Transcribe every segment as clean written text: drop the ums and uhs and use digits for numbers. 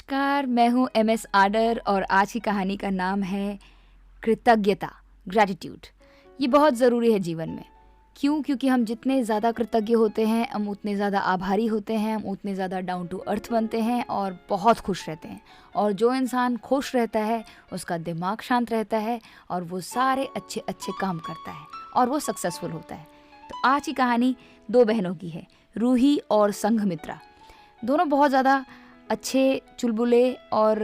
नमस्कार, मैं हूँ एमएस आडर और आज की कहानी का नाम है कृतज्ञता, ग्रैटिट्यूड। ये बहुत ज़रूरी है जीवन में। क्यों? क्योंकि हम जितने ज़्यादा कृतज्ञ होते हैं, हम उतने ज़्यादा आभारी होते हैं, हम उतने ज़्यादा डाउन टू अर्थ बनते हैं और बहुत खुश रहते हैं। और जो इंसान खुश रहता है, उसका दिमाग शांत रहता है और वो सारे अच्छे अच्छे काम करता है और वो सक्सेसफुल होता है। तो आज की कहानी दो बहनों की है, रूही और संघमित्रा। दोनों बहुत ज़्यादा अच्छे, चुलबुले और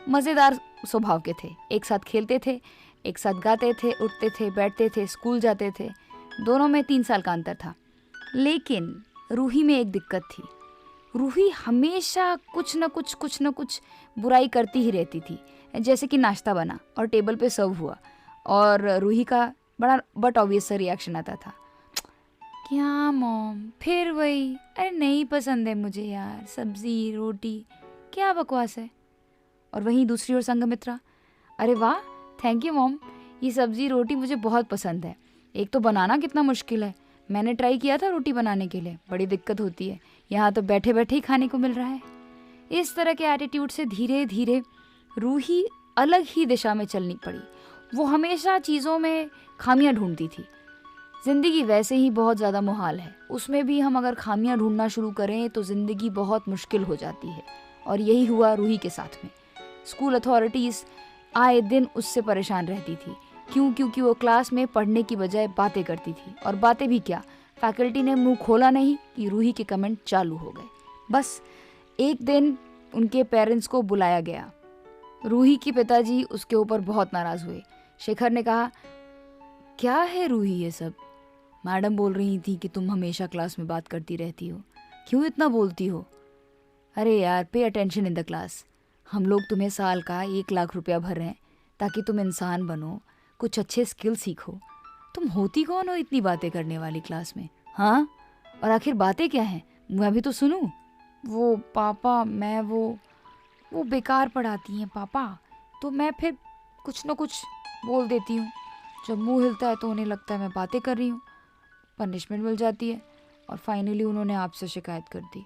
मज़ेदार स्वभाव के थे। एक साथ खेलते थे, एक साथ गाते थे, उठते थे, बैठते थे, स्कूल जाते थे। दोनों में 3 साल का अंतर था। लेकिन रूही में एक दिक्कत थी। रूही हमेशा कुछ न कुछ बुराई करती ही रहती थी। जैसे कि नाश्ता बना और टेबल पे सर्व हुआ और रूही का बड़ा बट ऑब्वियस सा रिएक्शन आता था, क्या मॉम फिर वही, अरे नहीं पसंद है मुझे यार, सब्जी रोटी क्या बकवास है। और वहीं दूसरी ओर संघमित्रा, अरे वाह थैंक यू मॉम, ये सब्जी रोटी मुझे बहुत पसंद है। एक तो बनाना कितना मुश्किल है, मैंने ट्राई किया था रोटी बनाने के लिए, बड़ी दिक्कत होती है, यहाँ तो बैठे बैठे ही खाने को मिल रहा है। इस तरह के एटीट्यूड से धीरे धीरे रूही अलग ही दिशा में चलनी पड़ी। वो हमेशा चीज़ों में खामियां ढूंढती थी। ज़िंदगी वैसे ही बहुत ज़्यादा मुहाल है, उसमें भी हम अगर खामियां ढूंढना शुरू करें तो ज़िंदगी बहुत मुश्किल हो जाती है। और यही हुआ रूही के साथ में। स्कूल अथॉरिटीज़ आए दिन उससे परेशान रहती थी। क्यों? क्योंकि वो क्लास में पढ़ने की बजाय बातें करती थी। और बातें भी क्या, फैकल्टी ने मुंह खोला नहीं कि रूही के कमेंट चालू हो गए। बस एक दिन उनके पेरेंट्स को बुलाया गया। रूही के पिताजी उसके ऊपर बहुत नाराज़ हुए। शेखर ने कहा, क्या है रूही ये सब? मैडम बोल रही थी कि तुम हमेशा क्लास में बात करती रहती हो, क्यों इतना बोलती हो? अरे यार, pay attention in the class. हम लोग तुम्हें साल का 1 लाख रुपया भर रहे हैं ताकि तुम इंसान बनो, कुछ अच्छे स्किल सीखो। तुम होती कौन हो इतनी बातें करने वाली क्लास में? हाँ, और आखिर बातें क्या हैं, मैं भी तो सुनूं। वो पापा, मैं वो बेकार पढ़ाती हैं पापा, तो मैं फिर कुछ न कुछ बोल देती हूँ। जब मुंह हिलता है तो उन्हें लगता है मैं बातें कर रही हूँ, पनिशमेंट मिल जाती है और फाइनली उन्होंने आपसे शिकायत कर दी।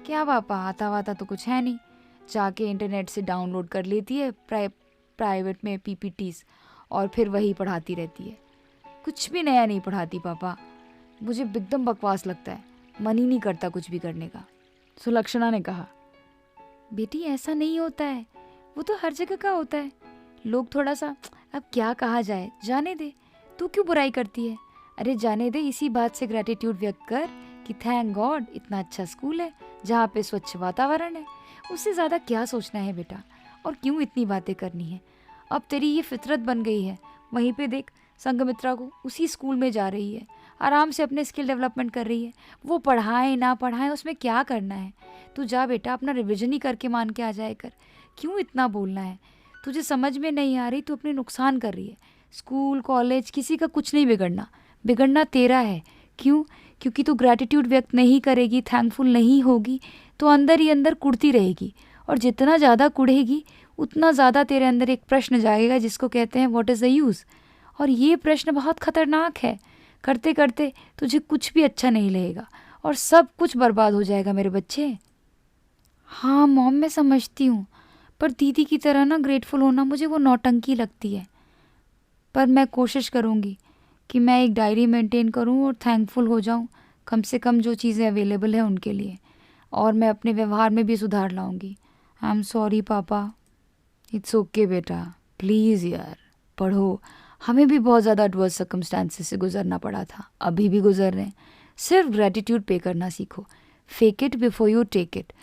क्या पापा, आता वाता तो कुछ है नहीं, जाके इंटरनेट से डाउनलोड कर लेती है प्राइवेट में पीपीटीज और फिर वही पढ़ाती रहती है। कुछ भी नया नहीं पढ़ाती पापा, मुझे एकदम बकवास लगता है, मन ही नहीं करता कुछ भी करने का। सुलक्षणा ने कहा, बेटी ऐसा नहीं होता है, वो तो हर जगह का होता है। लोग थोड़ा सा, अब क्या कहा जाए, जाने दे, तू क्यों बुराई करती है? अरे जाने दे, इसी बात से ग्रैटिट्यूड व्यक्त कर कि थैंक गॉड इतना अच्छा स्कूल है जहाँ पे स्वच्छ वातावरण है। उससे ज़्यादा क्या सोचना है बेटा, और क्यों इतनी बातें करनी है? अब तेरी ये फितरत बन गई है। वहीं पे देख संघमित्रा को, उसी स्कूल में जा रही है, आराम से अपने स्किल डेवलपमेंट कर रही है। वो पढ़ाएं ना पढ़ाएं उसमें क्या करना है? तू जा बेटा, अपना रिविजन ही करके मान के आ जाए कर। क्यों इतना बोलना है? तुझे समझ में नहीं आ रही, तू अपने नुकसान कर रही है। स्कूल कॉलेज किसी का कुछ नहीं बिगड़ना, बिगड़ना तेरा है। क्यों? क्योंकि तू ग्रैटिट्यूड व्यक्त नहीं करेगी, थैंकफुल नहीं होगी, तो अंदर ही अंदर कुढ़ती रहेगी। और जितना ज़्यादा कुढ़ेगी उतना ज़्यादा तेरे अंदर एक प्रश्न जागेगा जिसको कहते हैं व्हाट इज़ द यूज़। और ये प्रश्न बहुत ख़तरनाक है। करते करते तुझे कुछ भी अच्छा नहीं लगेगा और सब कुछ बर्बाद हो जाएगा मेरे बच्चे। हाँ मॉम, मैं समझती हूँ, पर दीदी की तरह ना ग्रेटफुल होना मुझे वो नौटंकी लगती है। पर मैं कोशिश करूँगी कि मैं एक डायरी मेंटेन करूँ और थैंकफुल हो जाऊँ, कम से कम जो चीज़ें अवेलेबल है उनके लिए। और मैं अपने व्यवहार में भी सुधार लाऊंगी। आई एम सॉरी पापा। इट्स ओके बेटा, प्लीज़ यार पढ़ो। हमें भी बहुत ज़्यादा एडवर्स सर्कमस्टांसेस से गुजरना पड़ा था, अभी भी गुजर रहे हैं। सिर्फ ग्रेटिट्यूड पे करना सीखो। Fake it before you take it.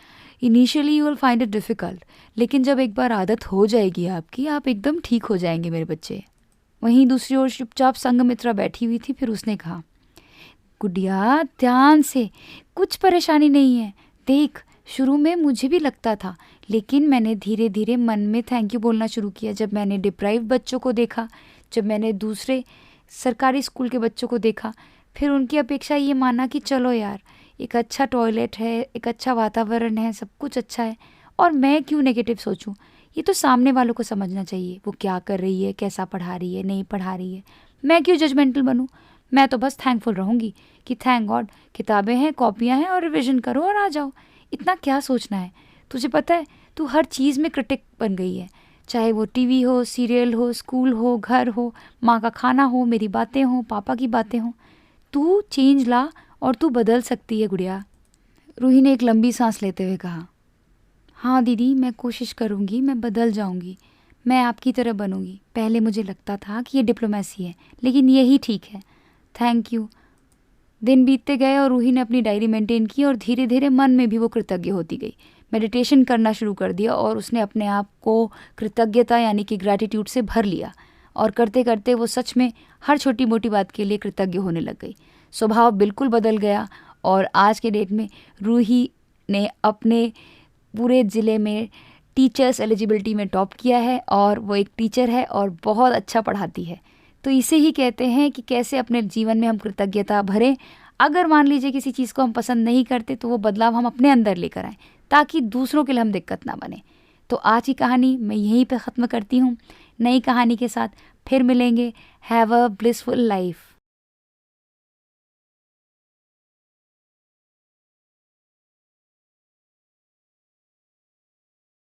Initially you will find it difficult, लेकिन जब एक बार आदत हो जाएगी आपकी, आप एकदम ठीक हो जाएंगे मेरे बच्चे। वहीं दूसरी ओर चुपचाप संघमित्रा बैठी हुई थी। फिर उसने कहा, गुड़िया ध्यान से, कुछ परेशानी नहीं है। देख, शुरू में मुझे भी लगता था, लेकिन मैंने धीरे धीरे मन में थैंक यू बोलना शुरू किया। जब मैंने डिप्राइव बच्चों को देखा, जब मैंने दूसरे सरकारी स्कूल के बच्चों को देखा, फिर उनकी अपेक्षा ये माना कि चलो यार, एक अच्छा टॉयलेट है, एक अच्छा वातावरण है, सब कुछ अच्छा है, और मैं क्यों नेगेटिव सोचूं? ये तो सामने वालों को समझना चाहिए, वो क्या कर रही है, कैसा पढ़ा रही है, नहीं पढ़ा रही है। मैं क्यों जजमेंटल बनूं? मैं तो बस थैंकफुल रहूँगी कि थैंक गॉड किताबें हैं, कॉपियाँ हैं और रिविज़न करो और आ जाओ। इतना क्या सोचना है? तुझे पता है तू हर चीज़ में क्रिटिक बन गई है, चाहे वो टीवी हो, सीरियल हो, स्कूल हो, घर हो, माँ का खाना हो, मेरी बातें हों, पापा की बातें हों। तू चेंज ला और तू बदल सकती है गुड़िया। रूही ने एक लंबी सांस लेते हुए कहा, हाँ दीदी, मैं कोशिश करूँगी, मैं बदल जाऊँगी, मैं आपकी तरह बनूँगी। पहले मुझे लगता था कि ये डिप्लोमेसी है, लेकिन यही ठीक है। Thank you. दिन बीतते गए और रूही ने अपनी डायरी मेंटेन की और धीरे धीरे मन में भी वो कृतज्ञ होती गई। मेडिटेशन करना शुरू कर दिया और उसने अपने आप को कृतज्ञता यानी कि ग्रैटिट्यूड से भर लिया, और करते करते वो सच में हर छोटी मोटी बात के लिए कृतज्ञ होने लग गई। स्वभाव बिल्कुल बदल गया और आज के डेट में रूही ने अपने पूरे ज़िले में टीचर्स एलिजिबिलिटी में टॉप किया है और वो एक टीचर है और बहुत अच्छा पढ़ाती है। तो इसे ही कहते हैं कि कैसे अपने जीवन में हम कृतज्ञता भरें। अगर मान लीजिए किसी चीज़ को हम पसंद नहीं करते तो वो बदलाव हम अपने अंदर लेकर आएँ, ताकि दूसरों के लिए हम दिक्कत ना बने। तो आज की कहानी मैं यहीं पे ख़त्म करती हूँ। नई कहानी के साथ फिर मिलेंगे। Have a blissful life.